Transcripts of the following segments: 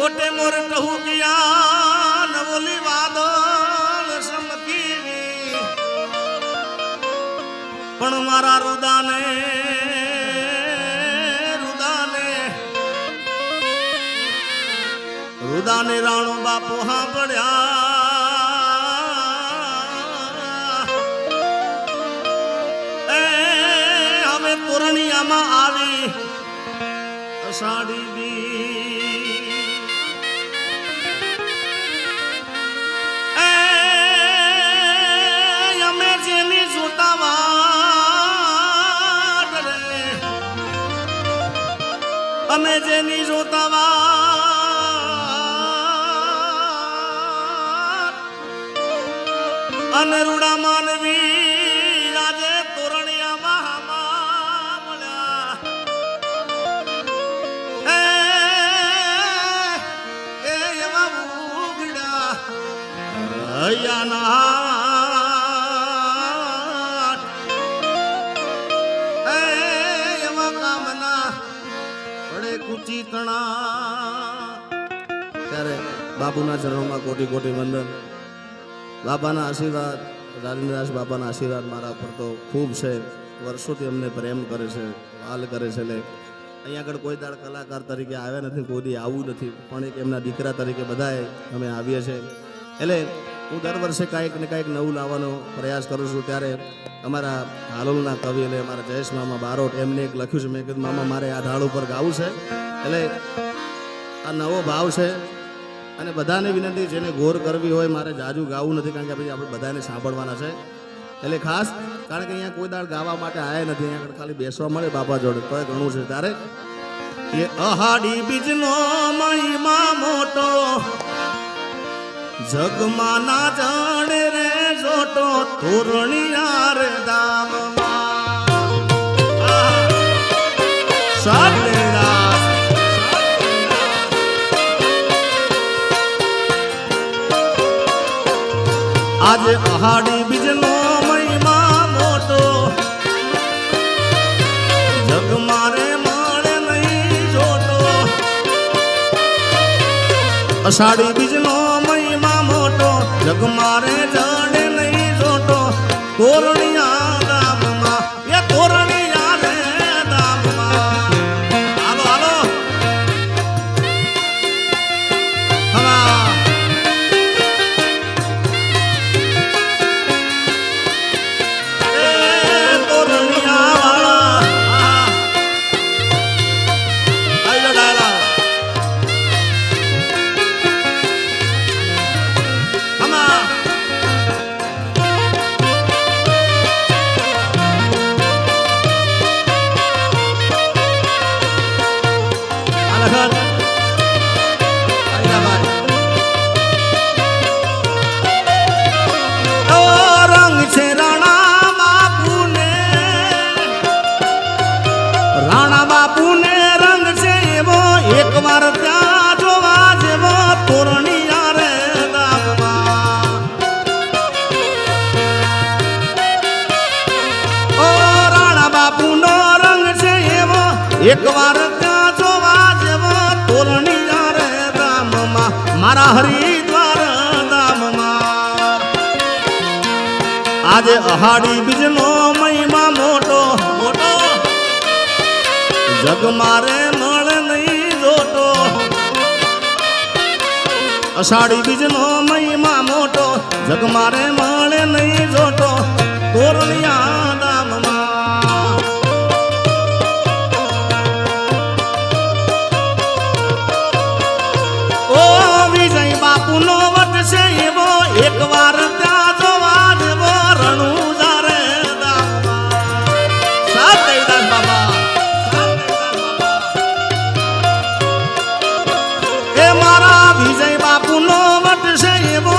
कोटे मोर कहू ज्ञान बोली वादल समकीवी पण मारा रुदाने रुदाने राणो बापू हाँ पड़ा हमें तोरणिया में आवी अषाढ़ी दी हमें जेनी जोतावा हमें जेनी जोतावा अनरुड़ा मानवी राजे तोरणिया महामा बोला ए यमा बुगड़ा अयाना ए यमा कामना बड़े कुची तना ત્યારે બાપુના ચરણોમાં કોટી કોટી વંદન બાપાના આશીર્વાદ રાજેન્દ્રદાસ બાપાના આશીર્વાદ મારા ઉપર તો ખૂબ છે વર્ષોથી અમને પ્રેમ કરે છે હાલ કરે છે એટલે અહીંયા આગળ કોઈ દાડ કલાકાર તરીકે આવ્યા નથી કોઈ દી આવું નથી પણ એક એમના દીકરા તરીકે બધાએ અમે આવીએ છીએ એટલે હું દર વર્ષે કાંઈક ને કાંઈક નવું લાવવાનો પ્રયાસ કરું છું ત્યારે અમારા હાલોલના કવિ એટલે અમારા જયેશ મામા બારોટ એમને એક લખ્યું છે મેં કીધું મામા મારે આ ઢાળ ઉપર ગાવું છે એટલે આ નવો ભાવ છે અને બધાને વિનંતી જેને ગોર કરવી હોય મારે જાજુ ગાવું નથી કારણ કે પછી આપણે બધાને સાંભળવાના છે એટલે ખાસ કારણ કે અહીંયા કોઈ દાડ ગાવા માટે આવ્યા નથી અહીંયા ખાલી બેસવા મળે બાપા જોડે તો ઘણું છે ત્યારે એ અહાડી બીજનો મહિમા મોટો જગમાં ના જાણે રે જોટો તોરણિયા રે દામમાં સાતેડા आज अहाड़ी बिजनो महिमा मोटो जग मारे मारे नहीं जोटो अषाढ़ी बिजनो महिमा मोटो जग मारे जाने नहीं जोटो तोरणिया दाम मा ये तोरणिया रे दाम मा हालो हालो हवा एक बार त्या जोवा जेवो तोरणिया रे दाममा मारा हरिद्वार दाममा आज अहाड़ी बीजनो महिमा मोटो मोटो जग मारे मळ नहीं जोटो अषाढ़ी बीजनो महिमा मोटो जग मारे मळ नहीं जोटो तोरणिया दाममा बापूनो वट से वो एक बार त्या जोवा देवो रणुजा रे दामा सातेदास बाबा ए मारा विजय बापूनो वट से वो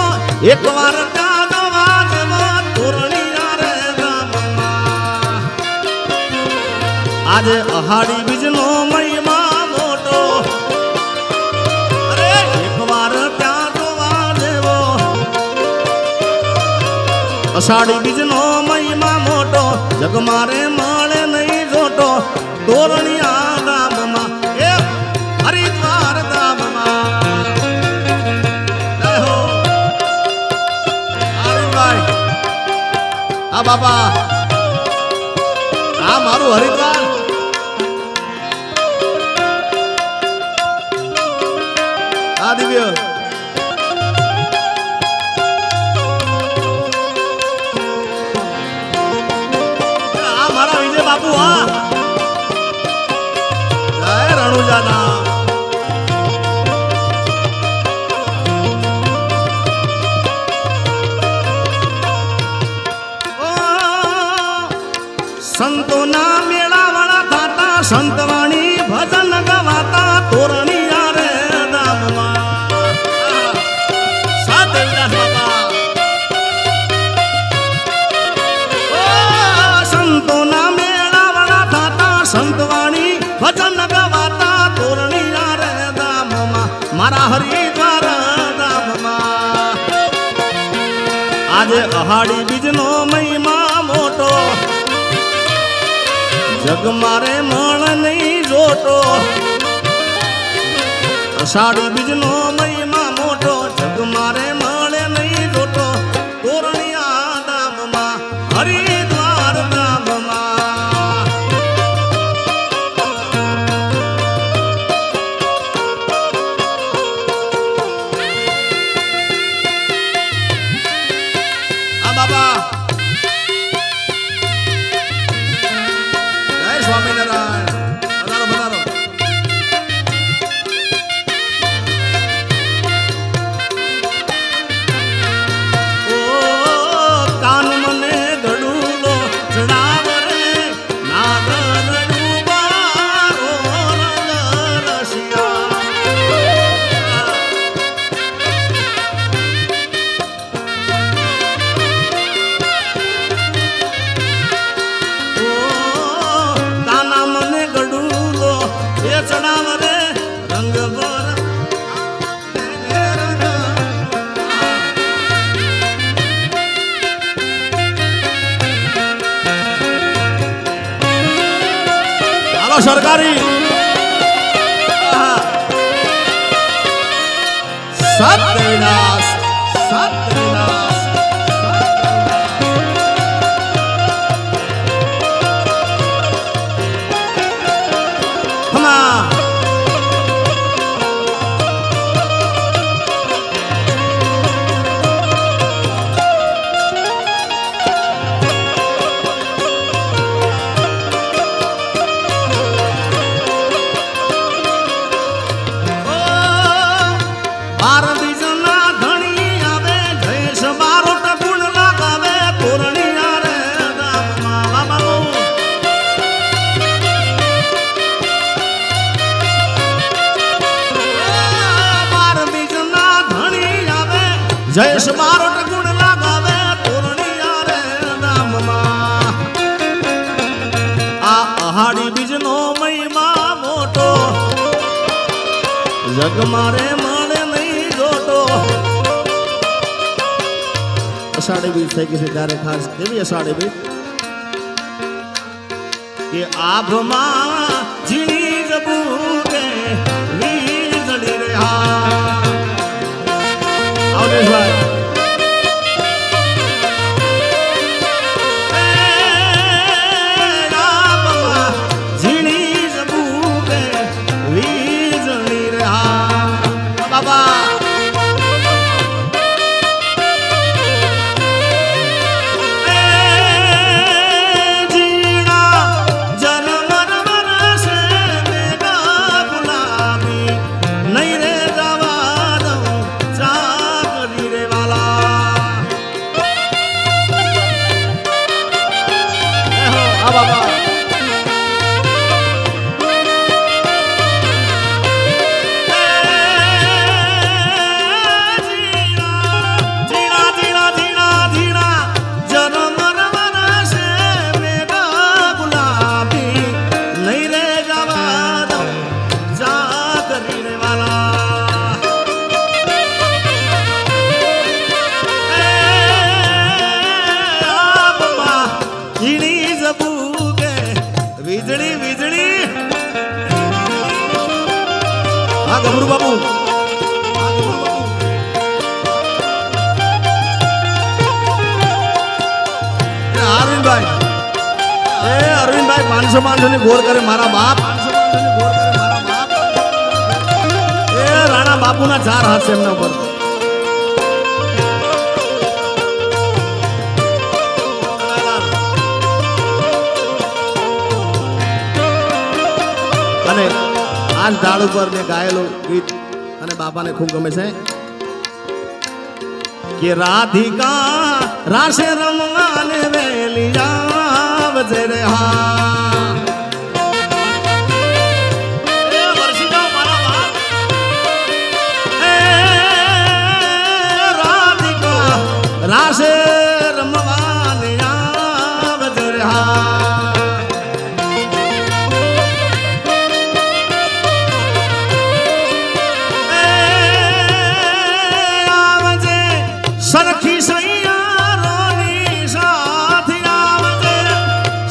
एक बार त्या जोवा देवो तोरणिया रे दामा आज अहाड़ी बीजनो महिमा मोटो अरे एक बार अषाढ़ी बीजनो महिमा मोटो जग मारे माळे नहीं जोटो तोरणिया दाम मा हरिद्वार दाम मा આ બાપા આ મારું હરિદ્વાર આ દિવ્ય આ મારા વિજય બાપુ હા જય રણુજાના સંતોના મેળાવાળા થાતા સંતવાણી ભજન ગવાતા તોરણિયા રે દામમાં સાદેવદાસ બાપા સંતોના મેળાવાળા થાતા સંતવાણી ભજન ગવાતા તોરણિયા રે દામમાં મારા હરિદ્વાર દામમાં આજે અહાડી બીજનો મહિમા મોટો જગ મારે મણ નહીં જોટો અષાઢી બીજનો મહિમા મોટો જગ મારે મળે નહીં જોટો તોરણિયા ધામમાં હરિદ્વાર ધામમાં આ બાબા સ્વામિનારાયણ પધારો પધારો ઓ કાન મને ગડુલો ચડાવ રે નાગ ડુબારો રંગ રસિયા ચડાવ રે રંગ પર હાલો સરકારી સત્યનાશ સત્યનાશ જયેશ બારોટ ગુણ લાગાવે તોરણિયા રે નામમાં આ અહાડી બીજનો મહિમા મોટો જગ મારે મળે નહીં જોટો અષાઢી બીજ થઈ ગઈ છે ત્યારે ખાસ કેવી અષાઢી બીજ કે આભમાં ઝીણી જબૂકે વીજળી રે હા ઝીણી જબૂકે વીજળી રે હા બાબા ગભરું બાપુ અરવિંદભાઈ, એ અરવિંદભાઈ 500 ની ગોર કરે મારા બાપ, 500 ની ગોર કરે મારા બાપ. એ રાણા બાપુના 4 હાથ છે એમના ઉપર. અને આ ઝાડ ઉપર મેં ગાયેલું ગીત અને બાપાને ખૂબ ગમે છે કે રાધિકા રાસે રમવાને વેલી આવજે રે હા. એ વર્ષી જાઓ મારા બાપ. એ રાધિકા રાસે રમવાને આવજે રે હા. સરખી સૈયારોની સાથ આવજે,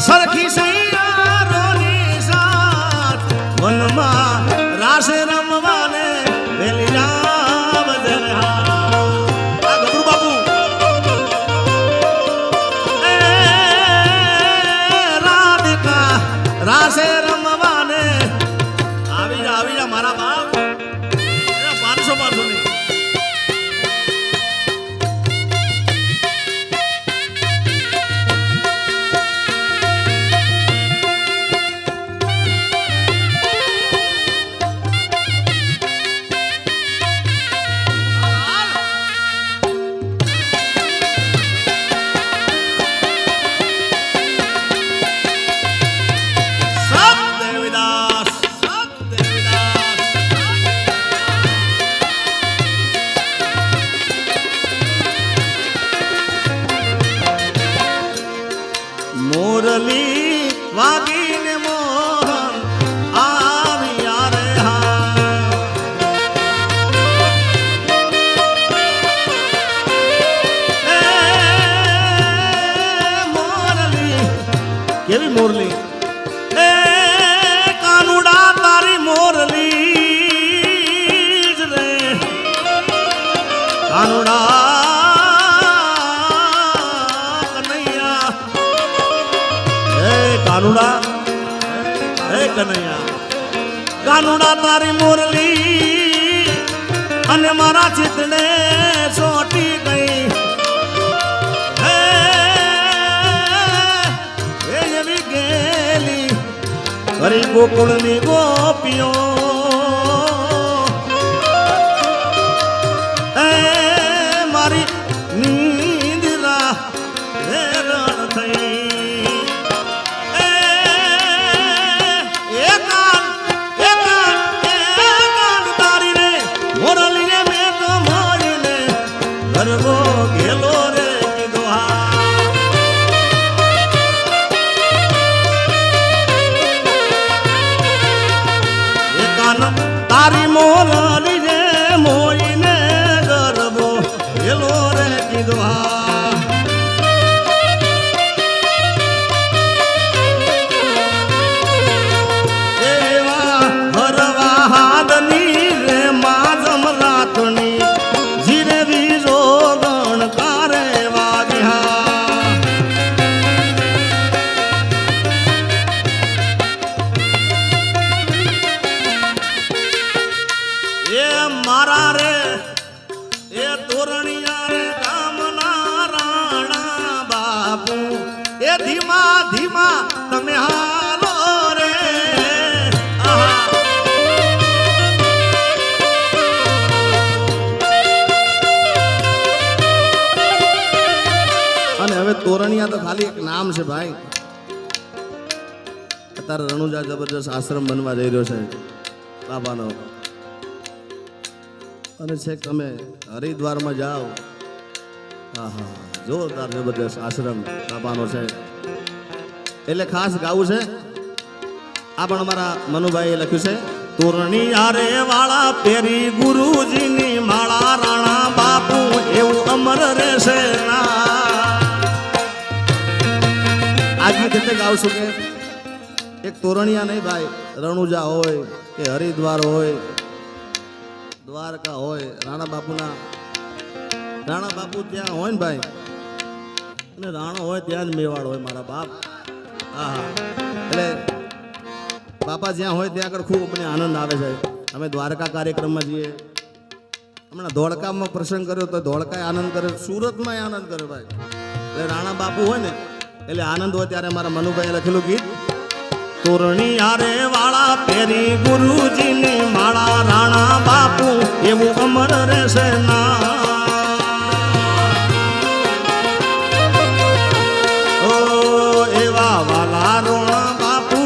સરખી સૈયારોની સાથ વનમાં રાસે રમવાને વેલી આવજે હા. આ ગભરું બાપુ. એ રાધિકા રાસે રમવાને આવી જા મારા બાપ. 500 ની મોરલી વાગીને મોહન આવ્યા રે હા. એ મોરલી કેવી મોરલી, એ કાનુડા તારી મોરલી જ રે કાનુડા. કાનુડા હે કનૈયા, કાનુડા તારી મોરલી અને મારા ચિત્તને ચોટી ગઈ. હે એવી ગેલી હરી ગોકુળની ગોપીઓ. હે મારી નિંદ્રા હેરણ થઈ. ગરબો ગેલો રે કીધો હા. એ કાન તારી મોરલી રે મોઈને ગરબો ગેલો રે કીધો હા. એવા હરવા હાદની રે મા જમરાતની મારા રે એ તોરણિયા રે ગામના રાણા બાપુ. એ ધીમા ધીમા તમે હાલો રે. અને હવે તોરણિયા તો ખાલી એક નામ છે ભાઈ. અત્યારે રણુજા જબરજસ્ત આશ્રમ બનવા જઈ રહ્યો છે બાબાનો. અને છેક તમે હરિદ્વારમાં જાઓ, હા હા જોરદાર જબરજસ્ત આશ્રમ બાબાનો છે. એટલે ખાસ ગાવું છે. આ પણ અમારા મનુભાઈએ લખ્યું છે. તોરણિયા રે વાળા પેરી ગુરુજીની માળા રાણા બાપુ એવું અમર રહેશે ના. આજની રીતે ગાઉં છું કે એક તોરણિયા નહીં ભાઈ, રણુજા હોય કે હરિદ્વાર હોય, દ્વારકા હોય, રાણા બાપુ ત્યાં હોય ને ભાઈ, અને રાણો હોય ત્યાં જ મેવાડ હોય મારા બાપ. હા એટલે બાપા જ્યાં હોય ત્યાં આગળ ખૂબ મને આનંદ આવે છે. અમે દ્વારકા કાર્યક્રમમાં જઈએ, હમણાં ધોળકામાં પ્રસંગ કર્યો તો ધોળકાએ આનંદ કર્યો, સુરતમાં આનંદ કર્યો ભાઈ. એટલે રાણા બાપુ હોય ને એટલે આનંદ હોય ત્યારે મારા મનુભાઈએ લખેલું ગીત, તોરણી આરે વાળા પેરી ગુરુજીની માળા, રાણા બાપુ એવું અમર રહેશે ના. ઓ એવા વાલા રોણા બાપુ,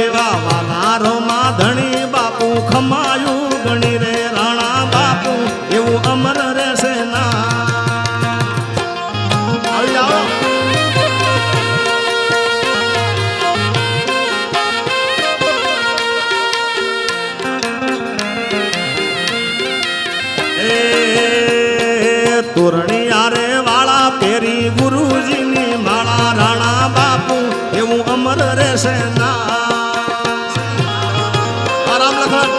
એવા વાલા રોમા ધણી બાપુ, ખમાયું ગણી રે રાણા બાપુ એવું અમર રહેશે ના. આવી જાઓ. તોરણી આરે વાળા પેરી ગુરુજીની માળા, રાણા બાપુ એવું અમર રહેશે ના. રામ લખન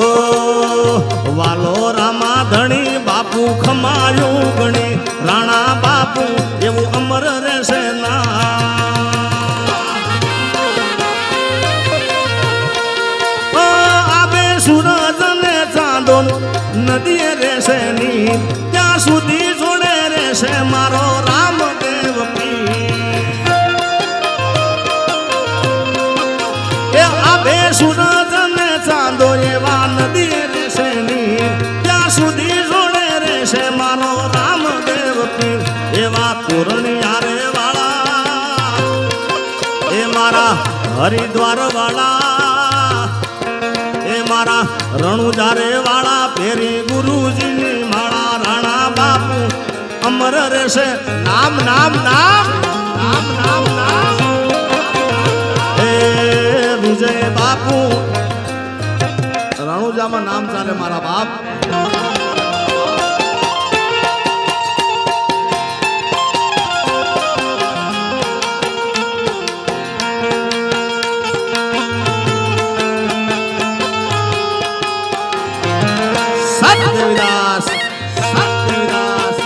ઓ વાલો રામા ધણી બાપુ, ખમાયું ગણી રાણા બાપુ એવું અમર રહેશે ના. આબે સૂરજ ને ચાંદો નદીએ રહેશે ની, ત્યાં સુધી જોડે રહેશે મારો રામદેવ પીર. એ આબે સૂરજ ને ચાંદો એવા નદીએ રહેશે ની, ત્યાં સુધી જોડે રહેશે મારો રામદેવ પીર. એવા તોરણી આરે વાળા, એ મારા હરિદ્વાર વાળા, એ મારા રણુજારે વાળા પેરી ગુરુજીની માળા, રાણા બાપુ અમર રહેશે નામ નામ નામ નામ નામ નામ. એ વિજય બાપુ રણુજામાં નામ ચાલે મારા બાપ. સત્યવિદાસ સત્યવિદાસ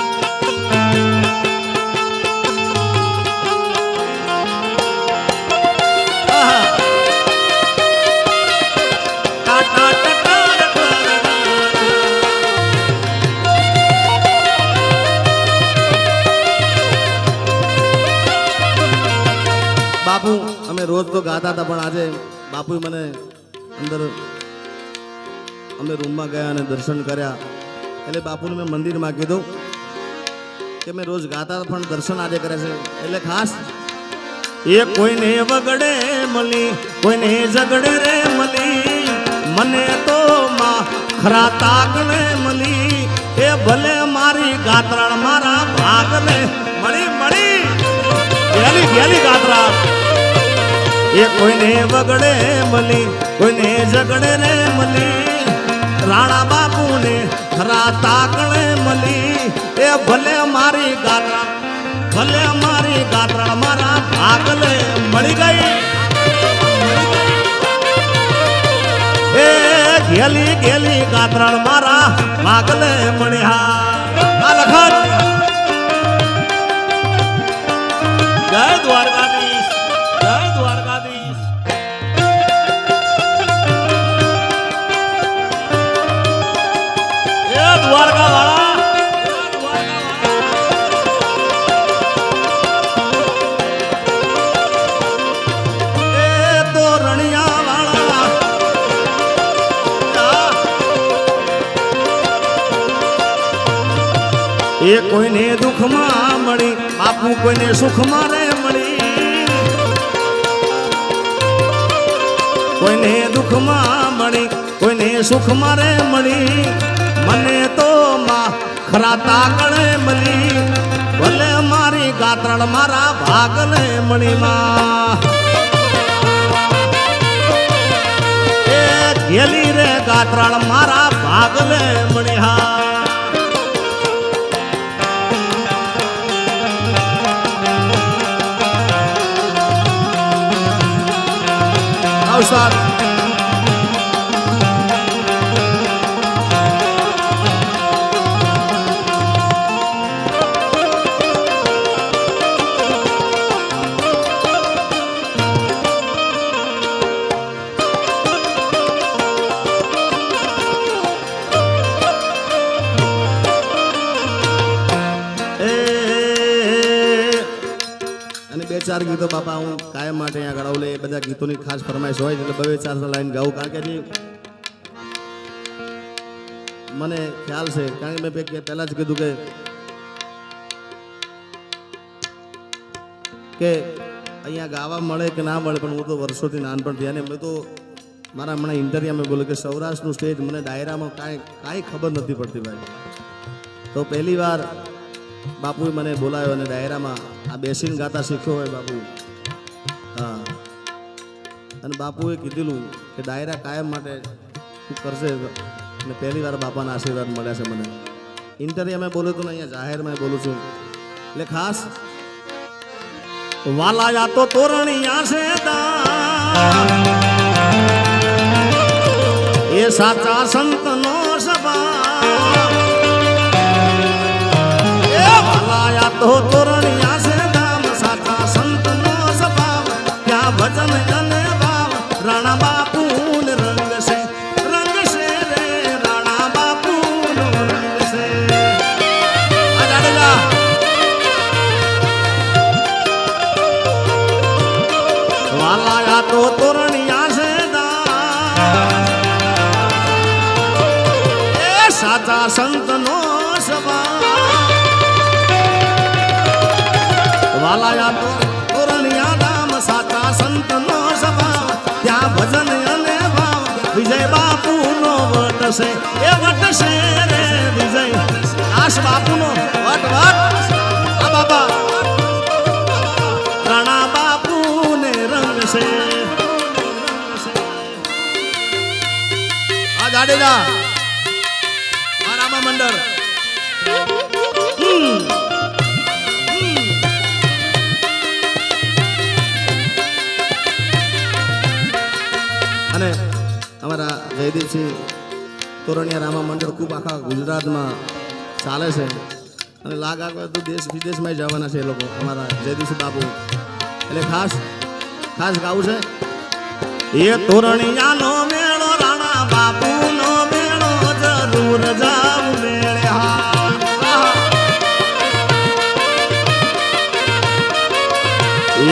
બાપુ અમે રોજ તો ગાતા હતા, પણ આજે બાપુ મને અંદર અમે રૂમમાં ગયા અને દર્શન કર્યા એટલે બાપુને મેં મંદિરમાં કીધું કે મેં રોજ ગાતા પણ દર્શન આજે કરે છે. એટલે ખાસ એ કોઈને વગડે મળી, કોઈને ઝગડે રે મળી, મને તો માં ખરા તાકને મળી. એ ભલે મારી ગાત્રાળ મારા ભાગને મળી મળી ગેલી ગેલી ગાત્રાળ. એ કોઈને વગડે મળી, કોઈને ઝગડે રે મળી, રાણા બાપુ ને ખરા તાકણે મળી. એ ભલે મારી ગાત્રા, ભલે મારી ગાત્રા મારા ભાગલે મળી ગઈ. એ ગેલી ગેલી ગાત્રા મારા ભાગલે મળ્યા. આ લખન જય દ્વારકાધીશ, જય દ્વારકાધીશ. દ્વારકા વાળા એ તો રણિયા વાળા, એ કોઈને દુઃખમાં મળી બાપુ, કોઈને સુખમાં રે મળી. કોઈને દુઃખમાં મળી, કોઈને સુખમાં રે મળી, મને તો માં ખરા તાકણે મળી. ભલે મારી ગાત્રણ મારા ભાગને મળી માં. એ ઘેલી રે ગાત્રણ મારા ભાગને મળી. હા અવસાદ ચાર ગીતો બાપા હું કાયમ માટે અહીંયા ગળાવું લે એ બધા ગીતોની ખાસ ફરમાઈશ હોય એટલે બે ચાર લાઈન ગાઉં કારણ કે મને ખ્યાલ છે કારણ કે મેં પહેલા જ કીધું કે અહીંયા ગાવા મળે કે ના મળે પણ હું તો વર્ષોથી નાનપણથી અને મેં તો મારા હમણાં ઇન્ટરવ્યુમાં બોલ્યું કે સૌરાષ્ટ્રનું સ્ટેજ મને ડાયરામાં કાંઈ ખબર નથી પડતી ભાઈ. તો પહેલી વાર બાપુએ મને બોલાવ્યો અને ડાયરામાં આ બેસીને ગાતા શીખ્યો હોય બાપુ. હા, અને બાપુએ કીધેલું કે ડાયરા કાયમ માટે શું કરશે અને પહેલી વાર બાપાના આશીર્વાદ મળ્યા છે મને. ઇન્ટરવ્યુમાં બોલ્યું હતું ને અહીંયા જાહેરમાં બોલું છું એટલે ખાસ વાલાયા તો તોરણિયા છે એ સાચા સંતનો સભા એ વાલાયા તો તોરણિયા છે દામ સાચા સંતનો સ્વભાવ ત્યાં ભજન અને ભાવ રાણા બાપુ ને રંગ છે રે રાણા બાપુ નો રંગ છે. આ જાડેજા વાલાયા તો તોરણિયા છે સાચા સંતનો સ્વભાવ વાલાયા તો તોરણિયા નામ સાચા સંતનો સ્વભાવ ત્યાં ભજન અને ભાવ વિજય બાપુ નો વટ છે એ વટ છે રે વિજય આશ બાપુ નો વટ આ બાબા રાણા બાપુ ને રંગ છે. આ જાડેજા મંડળ અને અમારા જયદીપસિંહ તોરણિયા રામા મંડળ ખૂબ આખા ગુજરાતમાં ચાલે છે અને લાગ તો દેશ વિદેશમાં જવાના છે એ લોકો અમારા જયદીપસિંહ બાપુ. એટલે ખાસ ગાવું છે એ તોરણિયાનો મેળો રાણા બાપુનો મેળો જરૂર જાવ મેળે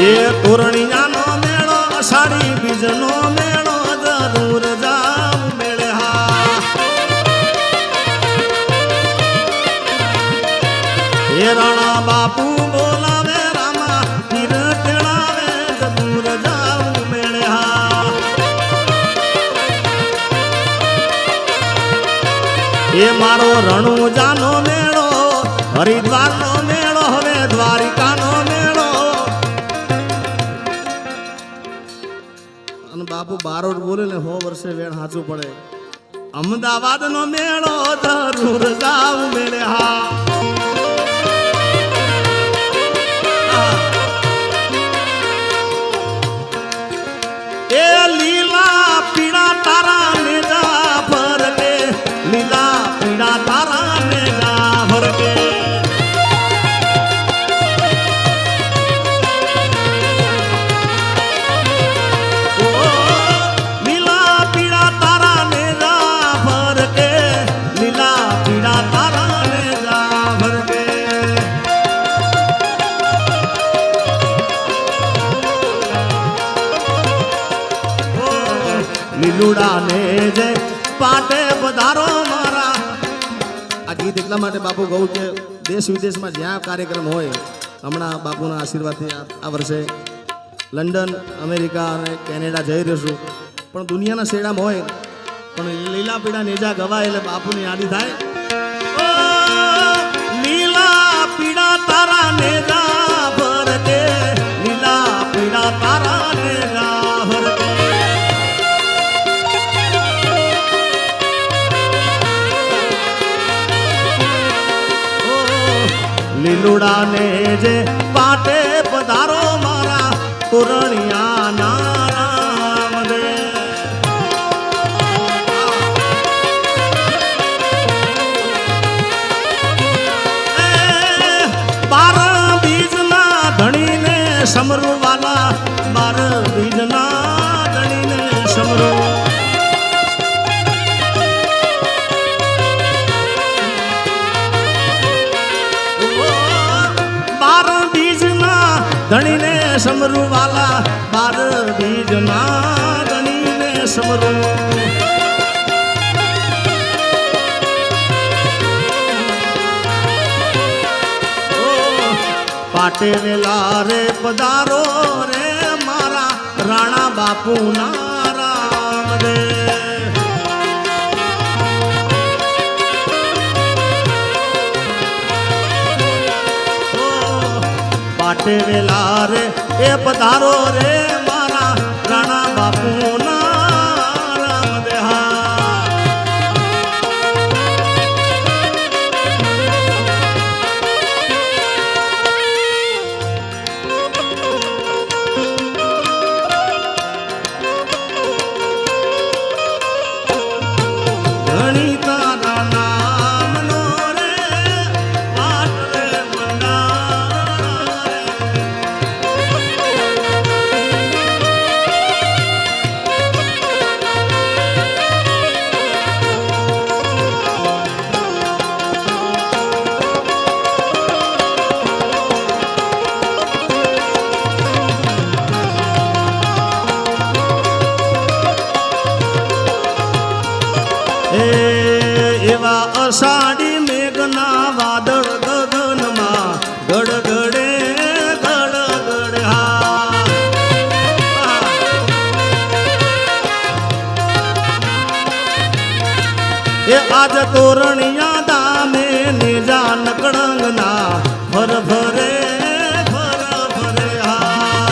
એ તોરણિયાનો મેળો અષાઢી બીજનો મેળો જરૂર જાવ મેળે એ રાણા બાપુ બોલાવે રામા પીર તેડાવે જરૂર જાવ મેળે એ મારો રણુજાનો મેળો હરિદ્વારનો મેળો હવે દ્વારિકાનો મેળો અને બાપુ બારોટ બોલે ને 100 વર્ષે વેણ સાચું પડે. અમદાવાદનો મેળો જરૂર જાવ મેળે એ લીલા પીળા તારા ને જા ફરકે લીલા પીળા તારા ને જા ફરકે લીલા પીળા તારા ને જા ફરકે લીલા પીળા તારા ને જા ફરકે લીલુડા ને જે પાટે પધારો મારા. આ ગીત એટલા માટે બાપુ કહું કે દેશ વિદેશમાં જ્યાં કાર્યક્રમ હોય હમણાં બાપુના આશીર્વાદથી આ વર્ષે લંડન અમેરિકા અને કેનેડા જઈ રહ્યો છું પણ દુનિયાના શેડામાં હોય પણ લીલા પીળા નેજા ગવાય એટલે બાપુની યાદી થાય. લીલા પીળા તારા નેજા ભરકે લીલા પીળા તારા નેજા ભરકે લીલુડા ને જે પાટે પધારો મારા તોરણિયા ના રામ દે. બાર બીજના ધણીને સમરુ વાલા 12 બીજના ધણીને સમરુ ધણીને સમરું વાલા 12 બીજના ગણીને સમરું પાટે વેલા રે પધારો રે મારા રાણા બાપુ ના રામ રે પાટે વેલા રે એ પધારો રે મારા રાણા બાપુ ના રામ દેહા ધણી તારા નામનો રે પાટ રે મંડા એવા અષાઢી મેઘના વાદળ ગગનમાં ગડગડે ગડગડે હા એ આજ તોરણિયા દામે નિજા નકળંગના ફર ફરે ફર ફરે હા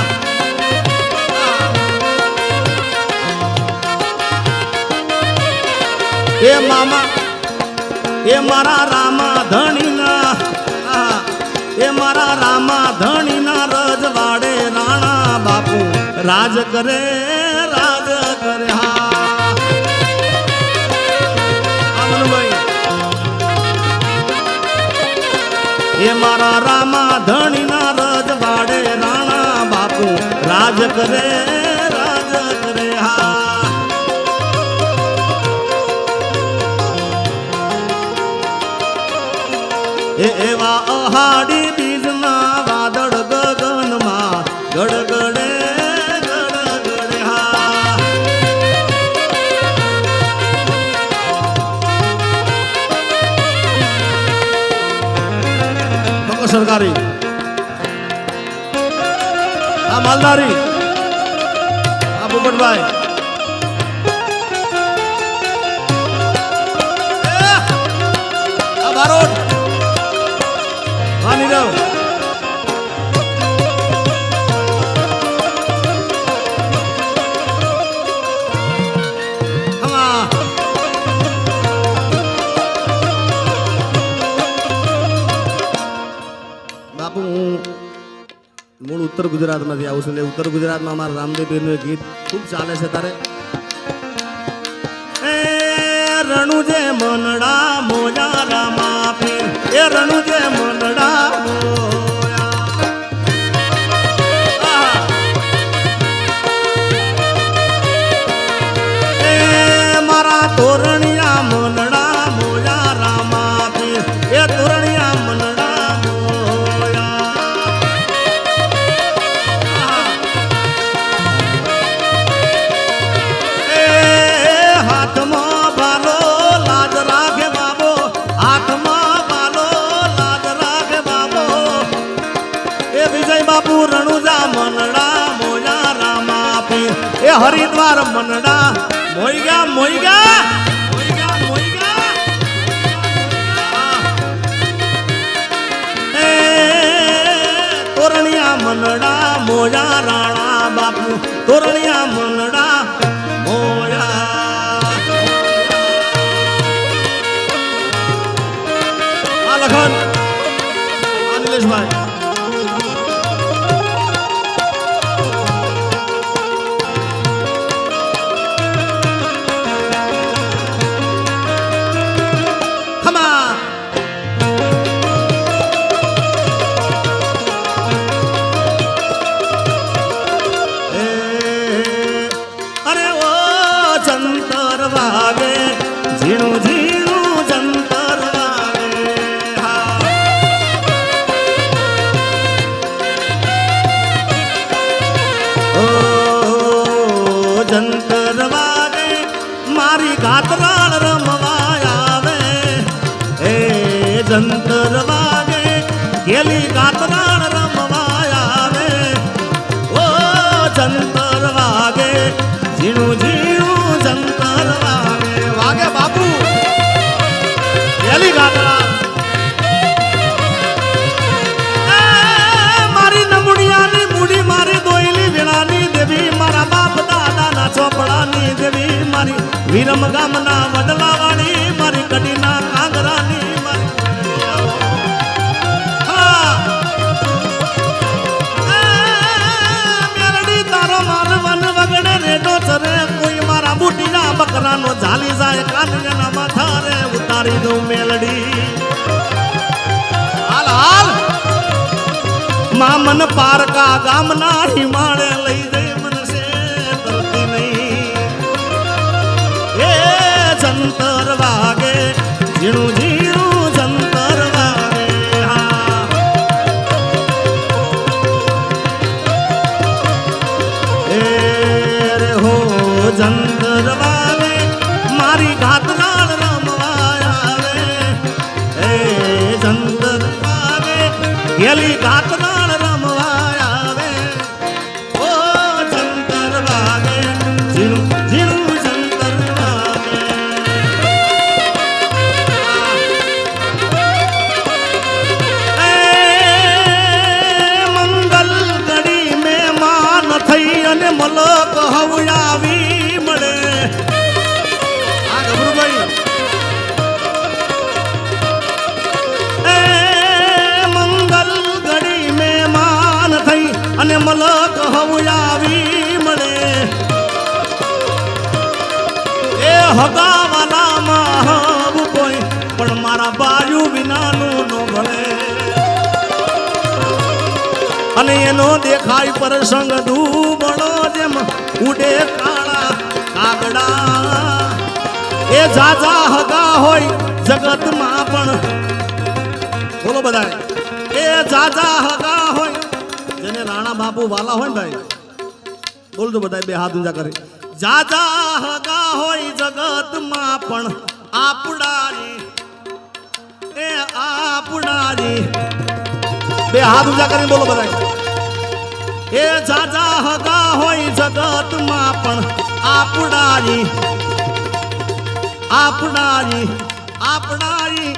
એ મામા એ મારા રામા ધણીના એ મારા રામા ધણીના રજવાડે રાણા બાપુ રાજ કરે હા આમનભાઈ એ મારા રામા ધણીના રજવાડે રાણા બાપુ રાજ કરે હા એવા અહાડી બીજના વાદળ ગગનમાં ગડગડે ગડગડે હા સરકારી આ માલધારી આ પોપટભાઈ આ બારોટ માની જાઓ બાપુ હું મૂળ ઉત્તર ગુજરાતમાંથી આવું છું એટલે ઉત્તર ગુજરાતમાં અમારા રામદેવપીરનું એક ગીત ખૂબ ચાલે છે તારે રણુજે મનડા મોજા રામા પીર એ રણુજે મનડા મારા તોરણિયા મનડા મોજા રામા પીર એ તોરણિયા મનડા હાથમાં બાલો લાજ રાખે બાબો હાથમાં બાલો લાજ રાખે બાબો એ વિજય બાપુ રણુજા મનડા મોજા રામા પીર એ હરિદ્વાર મનડા મોઈગા મોઈગા મોઈગા મોઈગા એ તોરણિયા મનડા મોજા રાણા બાપુ તોરણિયા મનડા મોજા લખન અનિલેશભાઈ ઝીણું ઝીણું જંતર વાગે વાગે બાપુ એલી ગાતરા મારી નમુડિયાની મૂડી મારી દોયલી વેળાની દેવી મારા બાપ દાદાના ચોપડાની દેવી મારી વિરમ ગામના વડલાવાળી મારી કડીના કાંગરાની મારી મેલડી તારો માલ વન વગડે રેડો ચરે કોઈ મારા બુટીના બકરાનો ઝાલી જાય કાનના માથા રે ઉતારી દઉં મેલડી હાલ હાલ મામન પારકા ગામના હિમાળે લઈ જઈ મનસે તરતી નહીં એ જંતર વાગે ઝીણું ઝીણું જંતર વાગે હા એ રે હો જંતર વાગે મારી ઘાતરાળ રમવા આવે એ જંતર વાગે ગેલી ઘાતરાળ રમવા આવે ઓ જંતર વાગે ઝીણું ઝીણું જંતર વાગે એ મંગલ ગડી મહેમાન થઈ અને મલક હવડાવી મળે આ ગભરુભાઈ એ મંગલ ગડી મહેમાન થઈ અને મલક હવડાવી મળે એ હગાવાલામાં હવ કોઈ પણ મારા બાયુ વિનાનું નો ભળે અને એનો દેખાય પ્રસંગ દૂબળો જેમ ઉડે કાળા કાગડા એ જાજા હગા હોય જગતમાં પણ બોલો બધા એ જાજા હગા હોય જેને રાણા બાપુ વાલા હોય ને ભાઈ બોલજો બધા બે હાથ ઊંચા કરી જાજા હગા હોય જગતમાં પણ આપડારી એ આપડારી બે હાથ ઊંચા કરીને બોલો બધા એ જાજા હગા હોય જગતમાં પણ આપડારી આપડારી આપડારી